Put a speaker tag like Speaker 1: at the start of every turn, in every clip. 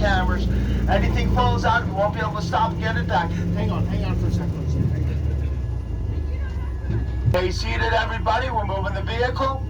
Speaker 1: cameras. Anything falls out, we won't be able to stop and get it back.
Speaker 2: Hang on for a second, please. Hang on.
Speaker 1: Stay seated, everybody. We're moving the vehicle.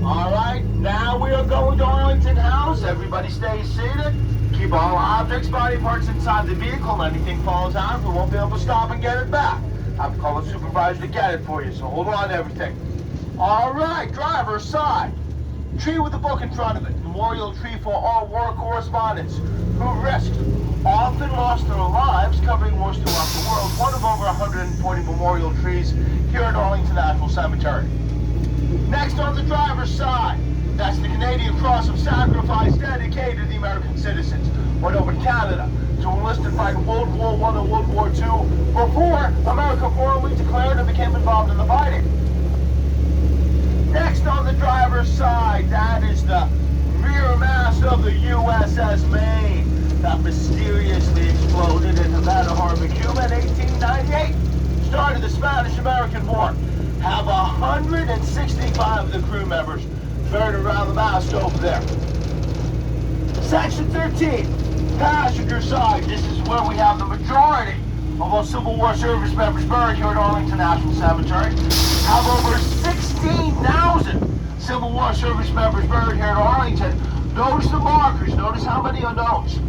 Speaker 1: All right, now we are going to Arlington House. Everybody stay seated. Keep all objects, body parts inside the vehicle. Anything falls out, we won't be able to stop and get it back. I have to call the supervisor to get it for you, so hold on to everything. All right, driver's side. Tree with a book in front of it. Memorial tree for all war correspondents who risked, often lost their lives covering wars throughout the world. One of over 140 memorial trees here at Arlington National Cemetery. Next on the driver's side, that's the Canadian Cross of Sacrifice dedicated to the American citizens went over to Canada to enlist and fight in World War I and World War II before America formally declared and became involved in the fighting. Next on the driver's side, that is the rear mast of the USS Maine that mysteriously exploded in Havana Harbor, Cuba in 1898. Started the Spanish-American War. Have 165 of the crew members buried around the mast over there. Section 13, passenger side. This is where we have the majority of all Civil War service members buried here at Arlington National Cemetery. Have over 16,000 Civil War service members buried here at Arlington. Notice the markers. Notice how many unknowns.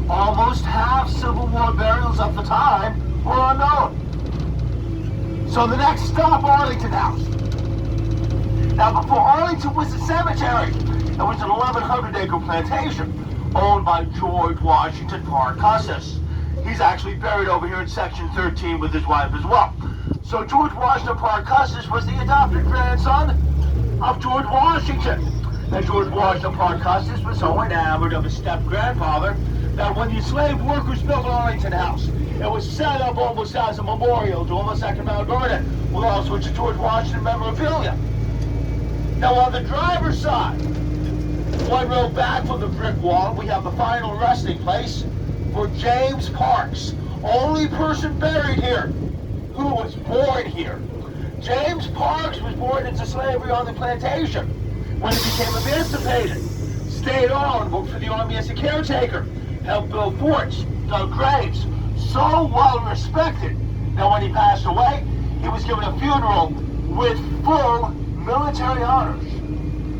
Speaker 1: Almost half Civil War burials at the time were unknown. So the next stop, Arlington House. Now, before Arlington was a cemetery, it was an 1,100-acre plantation owned by George Washington Parcussis. He's actually buried over here in Section 13 with his wife as well. So George Washington Parcussis was the adopted grandson of George Washington. And George Washington Parcussis was so enamored of his step-grandfather that when the enslaved workers built Arlington House, it was set up almost as a memorial to him, a second Mount Garden, with all sorts of George Washington memorabilia. Now on the driver's side, one row back from the brick wall, we have the final resting place for James Parks, only person buried here who was born here. James Parks was born into slavery on the plantation. When he became emancipated, stayed on, worked for the army as a caretaker, helped build forts, dug graves, so well respected. Now when he passed away, he was given a funeral with full military honors.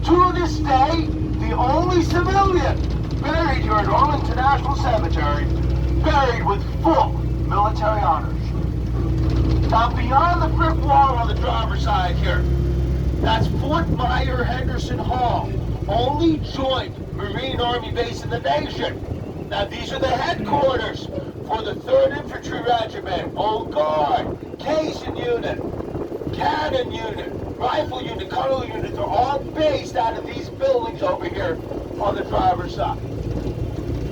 Speaker 1: To this day, the only civilian buried here at Arlington National Cemetery, buried with full military honors. Now beyond the brick wall on the driver's side here, that's Fort Myer Henderson Hall, only joint Marine Army base in the nation. Now these are the headquarters for the 3rd Infantry Regiment, Old Guard, Caisson Unit, Cannon Unit, Rifle Unit, Colonel Unit. They're all based out of these buildings over here on the driver's side.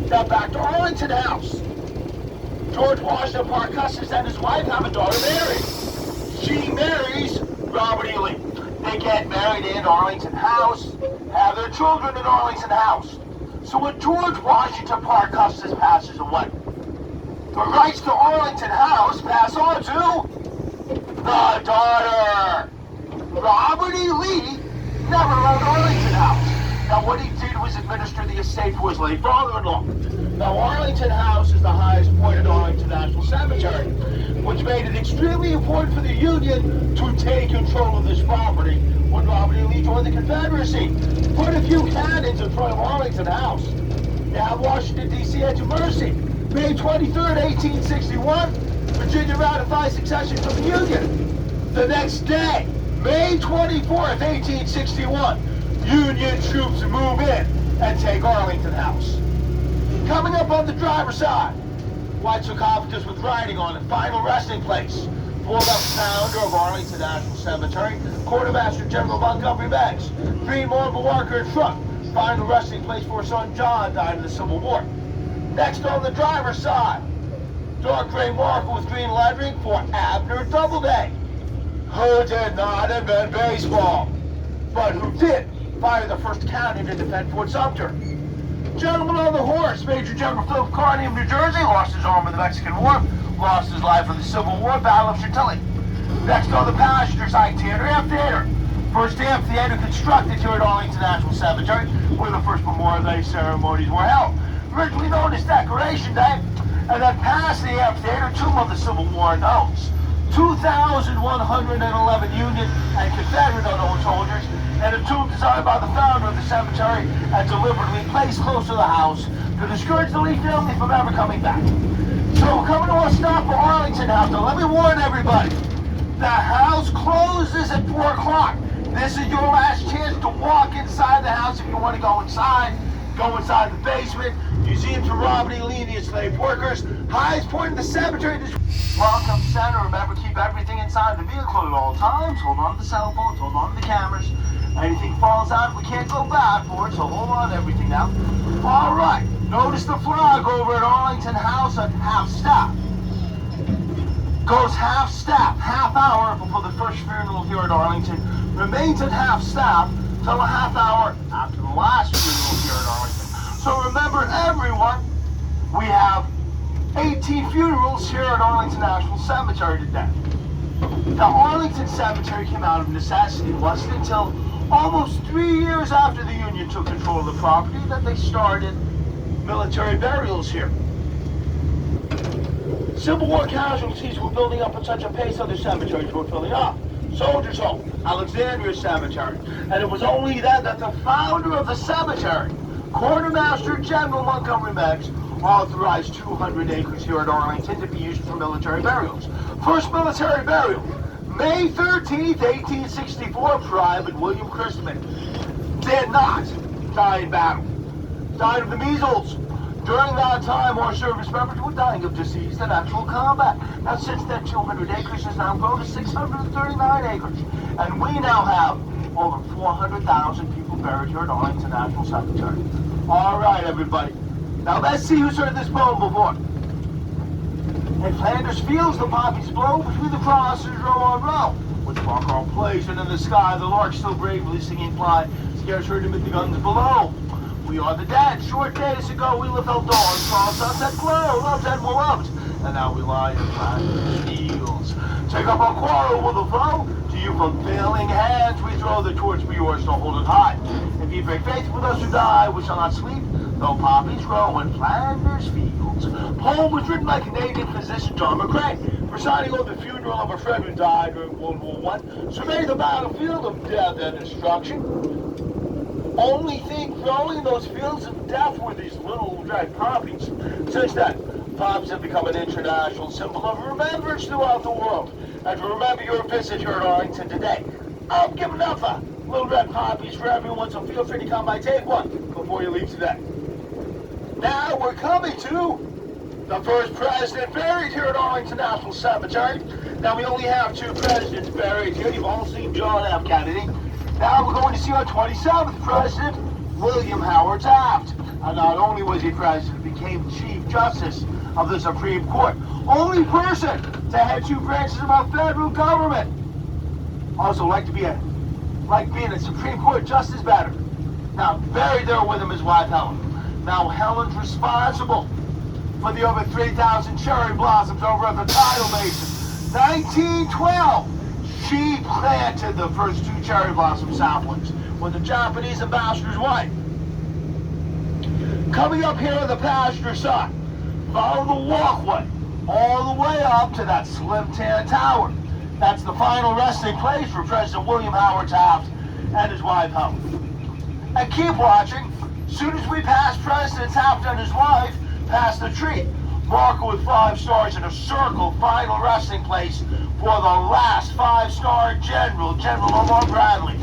Speaker 1: Now back to Arlington House. George Washington Parcussis and his wife have a daughter, Mary. She marries Robert E. Lee. They get married in Arlington House, have their children in Arlington House. So when George Washington Parcussis passes away, the rights to Arlington House pass on to the daughter. Robert E. Lee never owned Arlington House. Now what he did was administer the estate for his late father-in-law. Now Arlington House is the highest point at Arlington National Cemetery, which made it extremely important for the Union to take control of this property when Robert E. Lee joined the Confederacy. Put a few cannons in front of Arlington House. Now Washington, D.C. at your mercy. May 23rd, 1861, Virginia ratifies secession from the Union. The next day, May 24th, 1861, Union troops move in and take Arlington House. Coming up on the driver's side, white sarcophagus with writing on it, final resting place for the founder of Arlington National Cemetery, Quartermaster General Montgomery Banks. Green marble marker in front, final resting place for his son John, died in the Civil War. Next on the driver's side, dark gray marker with green lettering for Abner Doubleday, who did not invent baseball, but who did fire the first cannon to defend Fort Sumter. Gentleman on the horse, Major General Philip Kearny of New Jersey, lost his arm in the Mexican War, lost his life in the Civil War, Battle of Chantilly. Next on the passenger side, theater, First amphitheater constructed here at Arlington National Cemetery, where the first Memorial Day ceremonies were held. Originally known as Decoration Day, and then past the amphitheater, tomb of the Civil War notes. 2,111 Union and Confederate unknown soldiers, and a tomb designed by the founder of the cemetery and deliberately placed close to the house to discourage the Lee family from ever coming back. So we're coming to a stop for Arlington House. Now let me warn everybody, the house closes at 4 o'clock. This is your last chance to walk inside the house if you want to go inside. Go inside the basement. Museums for Robert E. Lee and the enslaved workers. Highest point in the cemetery. Welcome center. Remember, keep everything inside the vehicle at all times. Hold on to the cell phones. Hold on to the cameras. Anything falls out, we can't go back for it, so hold on to everything now. All right. Notice the flag over at Arlington House at half staff. Goes half staff, half hour before the first funeral here at Arlington. Remains at half staff till a half hour after the last funeral here at Arlington. So remember, everyone, we have 18 funerals here at Arlington National Cemetery today. The Arlington Cemetery came out of necessity. It wasn't until almost 3 years after the Union took control of the property that they started military burials here. Civil War casualties were building up at such a pace other cemeteries were filling up. Soldiers Home, Alexandria Cemetery. And it was only then that the founder of the cemetery, Quartermaster General Montgomery Meigs, authorized 200 acres here at Arlington to be used for military burials. First military burial, May 13th, 1864, Private William Christman did not die in battle. Died of the measles. During that time, our service members were dying of disease and actual combat. Now, since then, 200 acres has now grown to 639 acres. And we now have over 400,000 people buried here at Arlington National Cemetery. All right, everybody. Now, let's see who's heard this poem before. In Flanders fields, the poppies blow between the crosses row on row. With spark our place, and in the sky, the lark still bravely singing fly. Scarce heard amid the guns below. We are the dead. Short days ago, we lived till dawn, saw sunset glow, loved and were loved. And now we lie in Flanders fields. Take up our quarrel with the foe. To you from failing hands, we throw the torch, be yours to hold it high. If ye break faith with us who die, we shall not sleep, though poppies grow in Flanders fields. Poem was written by Canadian physician John McCrae, presiding over the funeral of a friend who died during World War I, surveyed the battlefield of death and destruction. Only thing growing in those fields of death were these little red poppies. Since then, poppies have become an international symbol of remembrance throughout the world. And to remember your visit here at Arlington today, I'm giving up a little red poppies for everyone, so feel free to come by, take one before you leave today. Now we're coming to the first president buried here at Arlington National Cemetery. Now we only have 2 presidents buried here. You've all seen John F. Kennedy. Now we're going to see our 27th president, William Howard Taft. And not only was he president, he became Chief Justice of the Supreme Court. Only person to head 2 branches of our federal government. Also like being a Supreme Court Justice better. Now buried there with him his wife Helen. Now Helen's responsible for the over 3,000 cherry blossoms over at the Tidal Basin. 1912. She planted the first 2 cherry blossom saplings with the Japanese ambassador's wife. Coming up here on the passenger side, follow the walkway all the way up to that slim tan tower. That's the final resting place for President William Howard Taft and his wife Helen. And keep watching. As soon as we pass President Taft and his wife, past the tree, marker with 5 stars in a circle, final resting place for the last 5-star general, General Omar Bradley,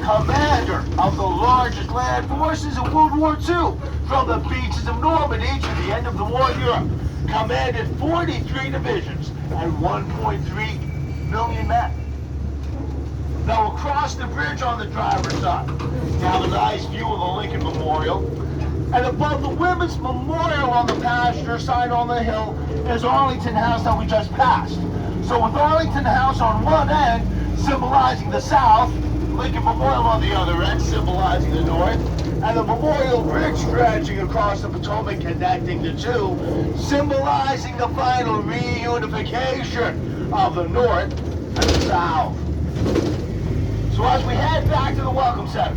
Speaker 1: commander of the largest land forces in World War II, from the beaches of Normandy to the end of the war in Europe, commanded 43 divisions and 1.3 million men. Now across the bridge on the driver's side, you have a nice view of the Lincoln Memorial. And above the Women's Memorial on the passenger side on the hill is Arlington House that we just passed. So with Arlington House on one end, symbolizing the south, Lincoln Memorial on the other end, symbolizing the north, and the Memorial Bridge stretching across the Potomac connecting the two, symbolizing the final reunification of the north and the south. So as we head back to the Welcome Center,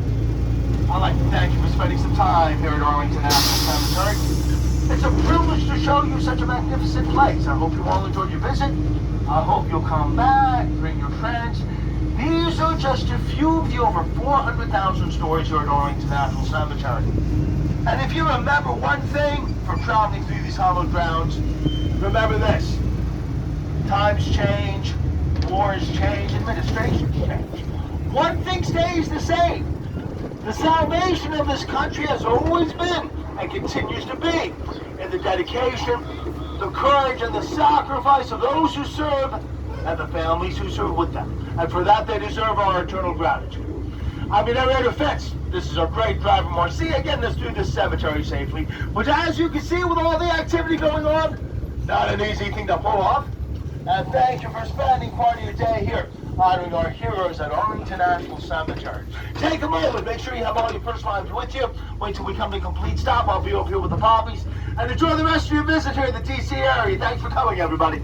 Speaker 1: I'd like to thank you for spending some time here at Arlington National Cemetery. It's a privilege to show you such a magnificent place. I hope you all enjoyed your visit. I hope you'll come back, bring your friends. These are just a few of the over 400,000 stories here at Arlington National Cemetery. And if you remember one thing from traveling through these hallowed grounds, remember this. Times change, wars change, administrations change. One thing stays the same. The salvation of this country has always been and continues to be in the dedication, the courage, and the sacrifice of those who serve and the families who serve with them. And for that, they deserve our eternal gratitude. I'm your narrator, Fitz. This is our great driver, Marcia, getting us through this cemetery safely. But as you can see, with all the activity going on, not an easy thing to pull off. And thank you for spending part of your day here honoring our heroes at Arlington National Cemetery. Take a moment, make sure you have all your personal items with you. Wait till we come to a complete stop. I'll be over here with the poppies. And enjoy the rest of your visit here in the DC area. Thanks for coming, everybody.